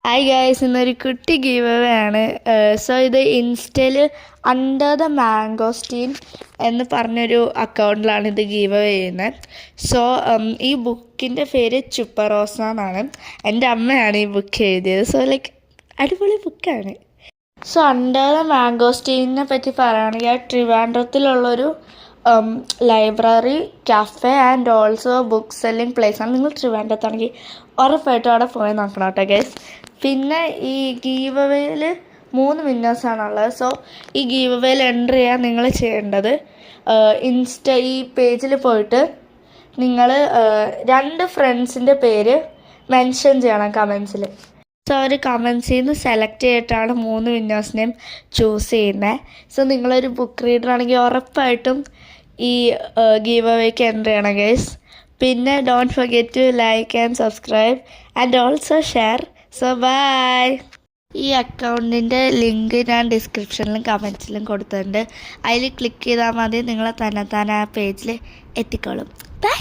Hi guys, ഇന്നൊരു കുട്ടി give away ആണ്. സോ ഇത് ഇൻസ്റ്റയിൽ അണ്ടർ ദ മാംഗോസ്റ്റീൻ എന്ന് പറഞ്ഞൊരു അക്കൗണ്ടിലാണ് ഇത് ഗീവ് അവേ ചെയ്യുന്നത്. സോ ഈ ബുക്കിൻ്റെ പേര് ചുപ്പറോസ എന്നാണ്. എൻ്റെ അമ്മയാണ് ഈ ബുക്ക് എഴുതിയത്. സോ അടിപൊളി ബുക്കാണ്. സോ അണ്ടർ ദ മാംഗോസ്റ്റീനെ പറ്റി പറയുകയാണെങ്കിൽ ട്രിവാൻഡ്രത്തിലുള്ളൊരു library, cafe and also book selling place ആണ്. നിങ്ങൾ ട്രിവാൻഡ്രത്താണെങ്കിൽ ഉറപ്പായിട്ടും അവിടെ പോയി നോക്കണം കേട്ടോ ഗൈസ്. പിന്നെ ഈ ഗീവ് അവേയിൽ 3 വിന്നേഴ്സാണുള്ളത്. സോ ഈ ഗീവ് അവേയിൽ എൻ്റർ ചെയ്യാൻ നിങ്ങൾ ചെയ്യേണ്ടത് ഈ പേജിൽ പോയിട്ട് നിങ്ങൾ 2 ഫ്രണ്ട്സിൻ്റെ പേര് മെൻഷൻ ചെയ്യണം കമൻസിൽ. സോ അവർ കമൻസിൽ നിന്ന് സെലക്ട് ചെയ്തിട്ടാണ് 3 വിന്നേഴ്സിനെയും ചൂസ് ചെയ്യുന്നത്. സോ നിങ്ങളൊരു ബുക്ക് റീഡർ ആണെങ്കിൽ ഉറപ്പായിട്ടും ഈ ഗീവ് അവേക്ക് എൻ്റർ ചെയ്യണം ഗൈസ്. പിന്നെ don't forget to like and subscribe and also share. So bye. ഈ അക്കൗണ്ടിൻ്റെ ലിങ്ക് ഞാൻ ഡിസ്ക്രിപ്ഷനിലും കമൻസിലും കൊടുത്തിട്ടുണ്ട്. അതിൽ ക്ലിക്ക് ചെയ്താൽ മതി, നിങ്ങളെ തന്നെ ആ പേജിൽ എത്തിക്കോളും. ബൈ.